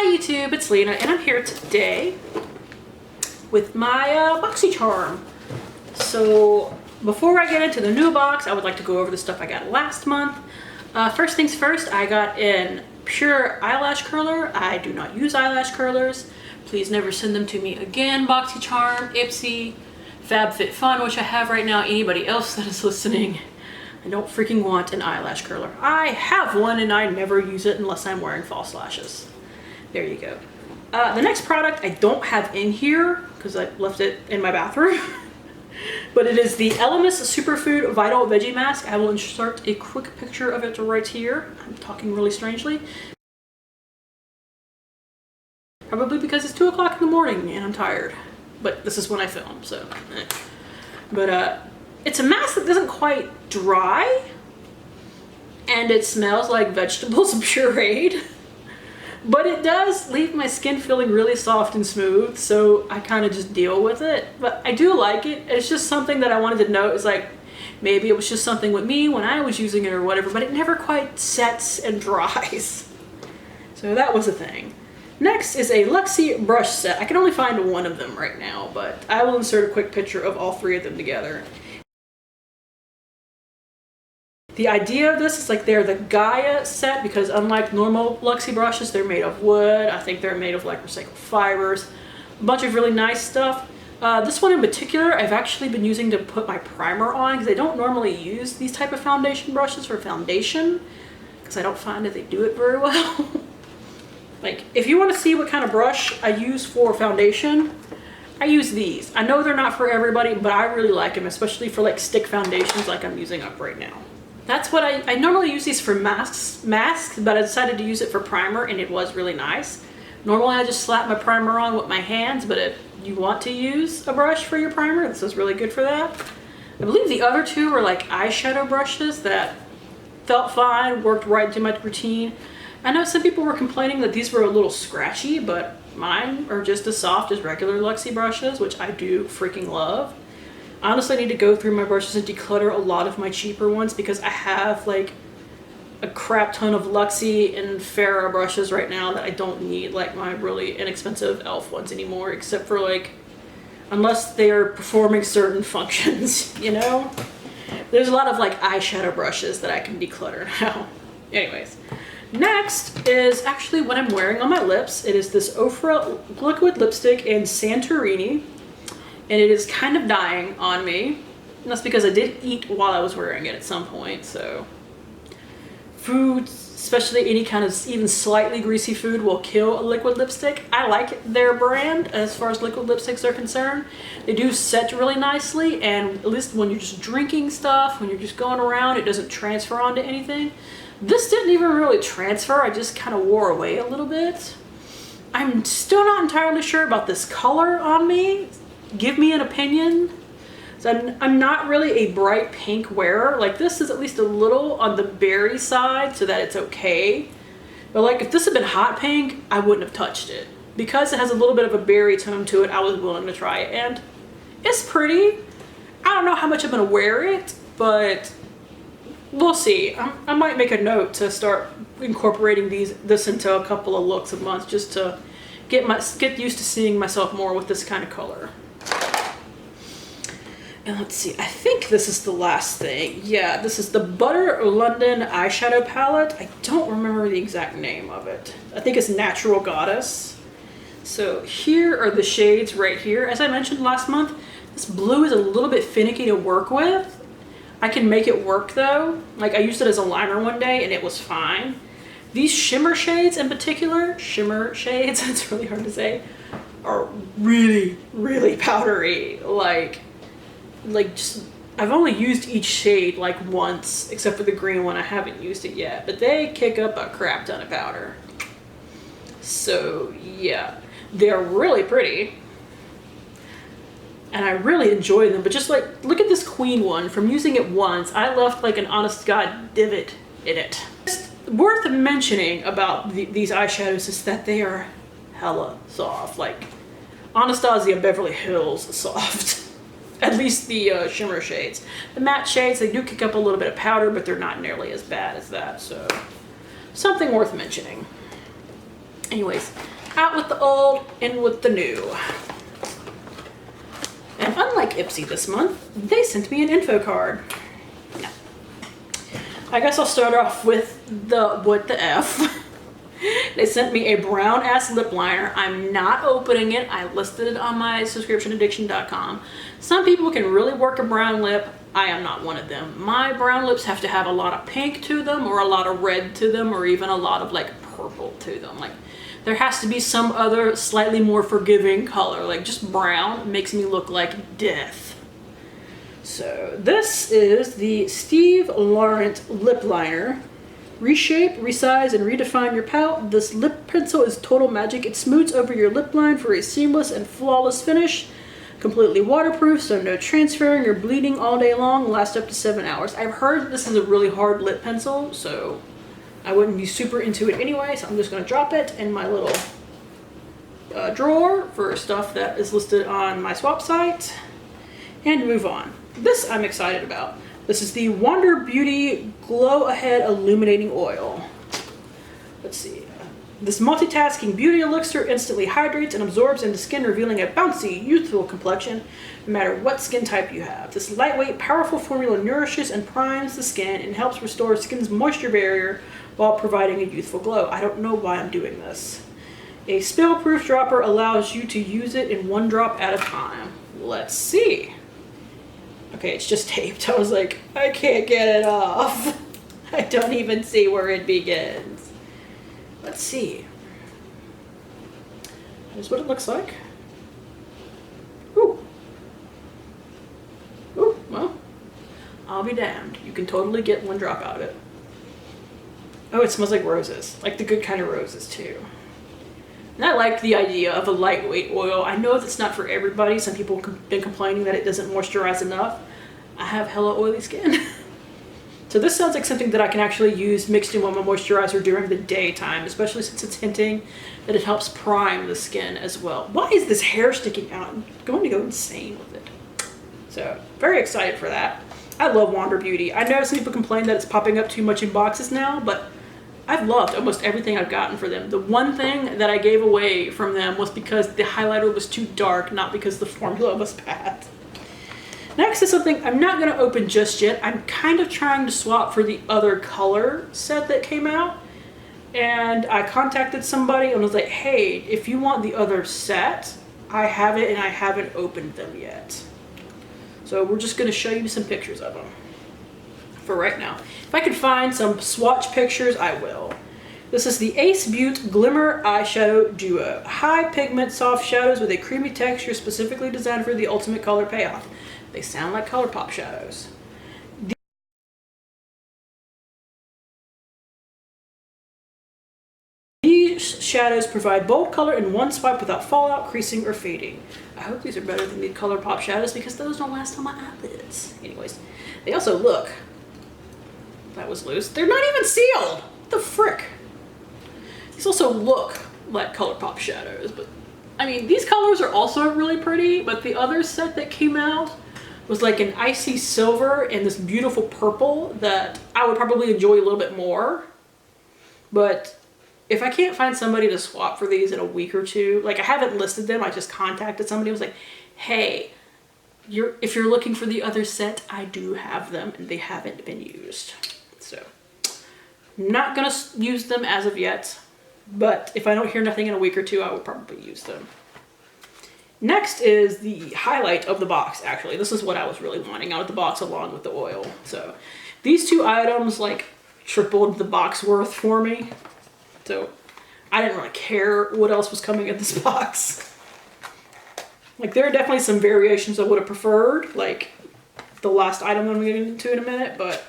Hi YouTube, it's Lena and I'm here today with my Boxycharm. So before I get into the new box, I would like to go over the stuff I got last month. First things first, I got in pure eyelash curler. I do not use eyelash curlers. Please never send them to me again, Boxycharm, Ipsy, FabFitFun, which I have right now. Anybody else that is listening, I don't freaking want an eyelash curler. I have one and I never use it unless I'm wearing false lashes. There you go. The next product I don't have in here because I left it in my bathroom. But it is the Elemis Superfood Vital Veggie Mask. I will insert a quick picture of it right here. I'm talking really strangely. Probably because it's 2 o'clock in the morning and I'm tired. But this is when I film, so. But it's a mask that doesn't quite dry. And it smells like vegetables pureed. But it does leave my skin feeling really soft and smooth, so I kind of just deal with it. But I do like it. It's just something that I wanted to note is like, maybe it was just something with me when I was using it or whatever, but it never quite sets and dries. So that was a thing. Next is a Luxie brush set. I can only find one of them right now, but I will insert a quick picture of all three of them together. The idea of this is like they're the Gaia set because unlike normal Luxie brushes, they're made of wood. I think they're made of like recycled fibers. A bunch of really nice stuff. This one in particular, I've actually been using to put my primer on because I don't normally use these type of foundation brushes for foundation because I don't find that they do it very well. Like if you want to see what kind of brush I use for foundation, I use these. I know they're not for everybody, but I really like them, especially for like stick foundations like I'm using up right now. That's what I normally use these for masks, but I decided to use it for primer and it was really nice. Normally I just slap my primer on with my hands, but if you want to use a brush for your primer, this is really good for that. I believe the other two were like eyeshadow brushes that felt fine, worked right into my routine. I know some people were complaining that these were a little scratchy, but mine are just as soft as regular Luxie brushes, which I do freaking love. Honestly, I need to go through my brushes and declutter a lot of my cheaper ones because I have like a crap ton of Luxie and Farrah brushes right now that I don't need, like my really inexpensive e.l.f. ones anymore, except for like, unless they are performing certain functions, you know? There's a lot of like eyeshadow brushes that I can declutter now. Anyways, next is actually what I'm wearing on my lips. It is this Ofra liquid lipstick in Santorini. And it is kind of dying on me. And that's because I did eat while I was wearing it at some point, so. Food, especially any kind of even slightly greasy food, will kill a liquid lipstick. I like their brand as far as liquid lipsticks are concerned. They do set really nicely, and at least when you're just drinking stuff, when you're just going around, it doesn't transfer onto anything. This didn't even really transfer, I just kind of wore away a little bit. I'm still not entirely sure about this color on me. Give me an opinion. So I'm not really a bright pink wearer. Like this is at least a little on the berry side so that it's okay. But like if this had been hot pink, I wouldn't have touched it. Because it has a little bit of a berry tone to it, I was willing to try it. And it's pretty. I don't know how much I'm gonna wear it, but we'll see. I might make a note to start incorporating this into a couple of looks a month just to get used to seeing myself more with this kind of color. And let's see, I think this is the last thing. Yeah, this is the Butter London eyeshadow palette. I don't remember the exact name of it. I think it's Natural Goddess. So here are the shades right here. As I mentioned last month, this blue is a little bit finicky to work with. I can make it work though. Like I used it as a liner one day and it was fine. These shimmer shades in particular, shimmer shades, it's really hard to say, are really, really powdery. Like just, I've only used each shade like once, except for the green one. I haven't used it yet, but they kick up a crap ton of powder. So yeah, they're really pretty. And I really enjoy them, but just like, look at this queen one. From using it once, I left like an honest to God divot in it. Just worth mentioning about these eyeshadows is that they are hella soft, like Anastasia Beverly Hills soft. At least the shimmer shades. The matte shades, they do kick up a little bit of powder, but they're not nearly as bad as that, so something worth mentioning. Anyways, Out with the old, in with the new. And unlike Ipsy this month, they sent me an info card. No. I guess I'll start off with the what the F. They sent me a brown ass lip liner. I'm not opening it. I listed it on my subscriptionaddiction.com. Some people can really work a brown lip. I am not one of them. My brown lips have to have a lot of pink to them, or a lot of red to them, or even a lot of like purple to them. Like there has to be some other slightly more forgiving color. Like just brown makes me look like death. So this is the Steve Laurent lip liner. Reshape, resize, and redefine your pout. This lip pencil is total magic. It smooths over your lip line for a seamless and flawless finish. Completely waterproof, so no transferring or bleeding all day long. Lasts up to 7 hours. I've heard this is a really hard lip pencil, so I wouldn't be super into it anyway, so I'm just going to drop it in my little drawer for stuff that is listed on my swap site and move on. This I'm excited about. This is the Wander Beauty Glow Ahead Illuminating Oil. Let's see. This multitasking beauty elixir instantly hydrates and absorbs into skin, revealing a bouncy, youthful complexion, no matter what skin type you have. This lightweight, powerful formula nourishes and primes the skin and helps restore skin's moisture barrier while providing a youthful glow. I don't know why I'm doing this. A spill-proof dropper allows you to use it in one drop at a time. Let's see. Okay, it's just taped. I was like, I can't get it off. I don't even see where it begins. Let's see. Here's what it looks like. Ooh. Ooh, well, I'll be damned. You can totally get one drop out of it. Oh, it smells like roses. Like the good kind of roses, too. And I like the idea of a lightweight oil. I know that's not for everybody. Some people have been complaining that it doesn't moisturize enough. I have hella oily skin. So this sounds like something that I can actually use mixed in with my moisturizer during the daytime, especially since it's hinting that it helps prime the skin as well. Why is this hair sticking out? I'm going to go insane with it. So very excited for that. I love Wander Beauty. I know some people complain that it's popping up too much in boxes now, but I've loved almost everything I've gotten for them. The one thing that I gave away from them was because the highlighter was too dark, not because the formula was bad. Next is something I'm not going to open just yet. I'm kind of trying to swap for the other color set that came out. And I contacted somebody and was like, hey, if you want the other set, I have it and I haven't opened them yet. So we're just going to show you some pictures of them for right now. If I can find some swatch pictures, I will. This is the Ace Beauty Glimmer Eyeshadow Duo. High pigment soft shadows with a creamy texture specifically designed for the ultimate color payoff. They sound like ColourPop shadows. These shadows provide bold color in one swipe without fallout, creasing, or fading. I hope these are better than the ColourPop shadows because those don't last on my eyelids. Anyways, they also look... That was loose. They're not even sealed! What the frick? These also look like ColourPop shadows, but... I mean, these colors are also really pretty, but the other set that came out was like an icy silver and this beautiful purple that I would probably enjoy a little bit more. But if I can't find somebody to swap for these in a week or two, like I haven't listed them, I just contacted somebody and was like, hey, if you're looking for the other set, I do have them and they haven't been used. So, not gonna use them as of yet, but if I don't hear nothing in a week or two, I will probably use them. Next is the highlight of the box, actually. This is what I was really wanting out of the box along with the oil. So these two items like tripled the box worth for me. So I didn't really care what else was coming in this box. Like there are definitely some variations I would have preferred, like the last item I'm getting into in a minute, but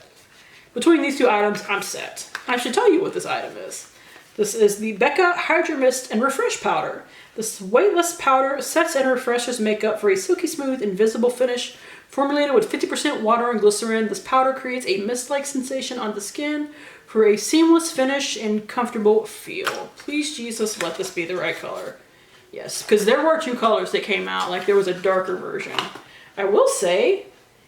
between these two items, I'm set. I should tell you what this item is. This is the Becca Hydro Mist and Refresh Powder. This weightless powder sets and refreshes makeup for a silky smooth, invisible finish. Formulated with 50% water and glycerin, this powder creates a mist-like sensation on the skin for a seamless finish and comfortable feel. Please, Jesus, let this be the right color. Yes, because there were two colors that came out, like there was a darker version. I will say,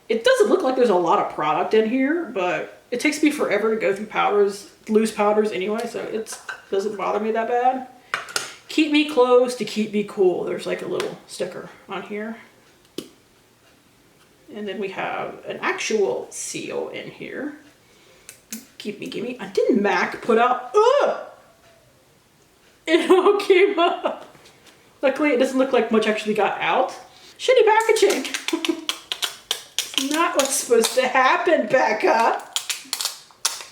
it doesn't look like there's a lot of product in here, but it takes me forever to go through powders, loose powders anyway, so it doesn't bother me that bad. Keep me close to keep me cool. There's like a little sticker on here. And then we have an actual seal in here. Keep me, gimme. Didn't Mac put out, it all came up. Luckily, it doesn't look like much actually got out. Shitty packaging. It's not what's supposed to happen, Becca.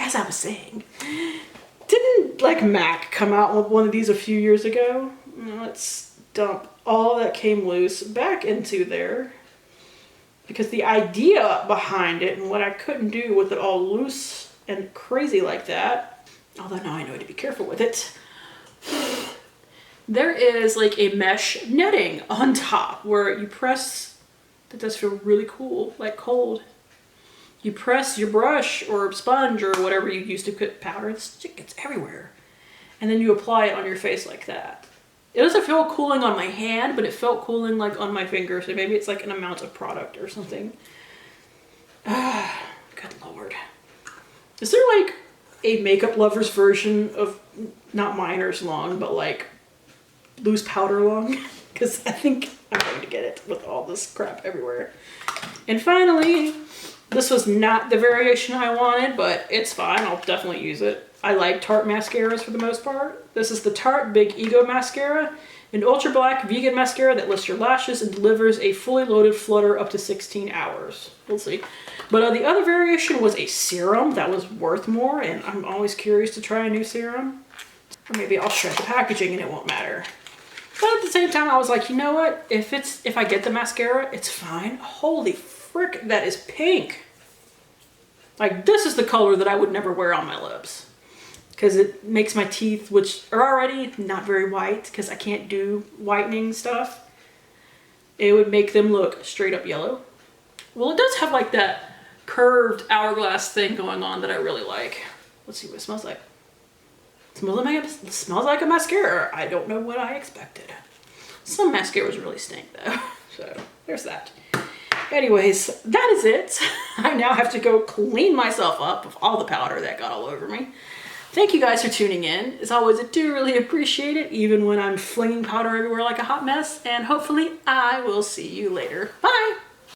As I was saying, didn't like Mac come out with one of these a few years ago? Let's dump all that came loose back into there. Because the idea behind it and what I couldn't do with it all loose and crazy like that, although now I know to be careful with it, there is like a mesh netting on top where you press, that does feel really cool, like cold. You press your brush or sponge or whatever you use to put powder, it gets everywhere. And then you apply it on your face like that. It doesn't feel cooling on my hand, but it felt cooling like on my finger, so maybe it's like an amount of product or something. Good Lord. Is there like a makeup lover's version of, not Miner's long, but like loose powder long? Because I think I'm going to get it with all this crap everywhere. And finally, this was not the variation I wanted, but it's fine. I'll definitely use it. I like Tarte mascaras for the most part. This is the Tarte Big Ego Mascara, an ultra black vegan mascara that lifts your lashes and delivers a fully loaded flutter up to 16 hours. We'll see. But the other variation was a serum that was worth more, and I'm always curious to try a new serum. Or maybe I'll shred the packaging and it won't matter. But at the same time, I was like, you know what? If I get the mascara, it's fine. Holy frick, that is pink. Like, this is the color that I would never wear on my lips. Because it makes my teeth, which are already not very white, because I can't do whitening stuff, it would make them look straight up yellow. Well, it does have like that curved hourglass thing going on that I really like. Let's see what it smells like. It smells like a mascara. I don't know what I expected. Some mascaras really stink though. So there's that. Anyways, that is it. I now have to go clean myself up of all the powder that got all over me. Thank you guys for tuning in. As always, I do really appreciate it, even when I'm flinging powder everywhere like a hot mess. And hopefully I will see you later. Bye!